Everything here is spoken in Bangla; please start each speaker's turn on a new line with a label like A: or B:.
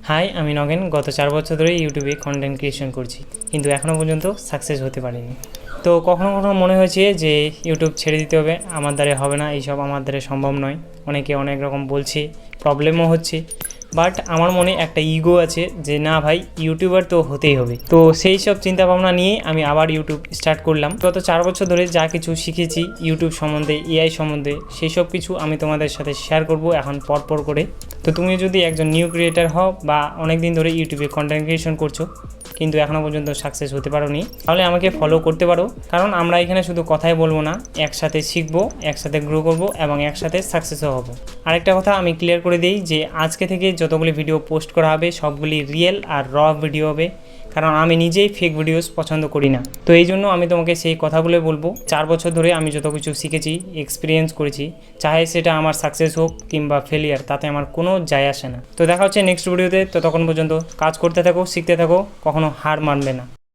A: হাই, আমি নগেন। গত 4 বছর ধরে ইউটিউবে কন্টেন্ট ক্রিয়েশন করছি, কিন্তু এখনও পর্যন্ত সাকসেস হতে পারিনি। তো কখনো কখনো মনে হয়েছে যে ইউটিউব ছেড়ে দিতে হবে, আমার দ্বারা হবে না, এইসব আমার দ্বারা সম্ভব নয়। অনেকে অনেক রকম বলছে, প্রবলেমও হচ্ছে। বাট আমার মনে একটা ইগো আছে যে না ভাই, ইউটিউবার তো হতেই হবে। তো সেই সব চিন্তাভাবনা নিয়ে আমি আবার ইউটিউব স্টার্ট করলাম। গত 4 বছর ধরে যা কিছু শিখেছি ইউটিউব সম্বন্ধে, এআই সম্বন্ধে, সেই সব কিছু আমি তোমাদের সাথে শেয়ার করব এখন পরপর করে। তো তুমি যদি একজন নিউ ক্রিয়েটার হও বা অনেক দিন ধরে ইউটিউবে কন্টেন্ট ক্রিয়েশন করছো কিন্তু এখনও পর্যন্ত সাকসেস হতে পারোনি, তাহলে আমাকে ফলো করতে পারো। কারণ আমরা এখানে শুধু কথাই বলবো না, একসাথে শিখবো, একসাথে গ্রো করব এবং একসাথে সাকসেসও হব। আরেকটা কথা আমি ক্লিয়ার করে দিই যে আজকে থেকে যতগুলি ভিডিও পোস্ট করা হবে সবগুলি রিয়েল আর র ভিডিও হবে, কারণ আমি নিজেই ফেক ভিডিওস পছন্দ করি না। তো এই জন্য আমি তোমাকে সেই কথাগুলো বলবো। 4 বছর ধরে আমি যত কিছু শিখেছি, এক্সপিরিয়েন্স করেছি, চাহে সেটা আমার সাকসেস হোক কিংবা ফেলিয়ার, তাতে আমার কোনো যায় আসে না। তো দেখা হচ্ছে নেক্সট ভিডিওতে। তো তখন পর্যন্ত কাজ করতে থাকো, শিখতে থাকো, কখনো হার মানবে না।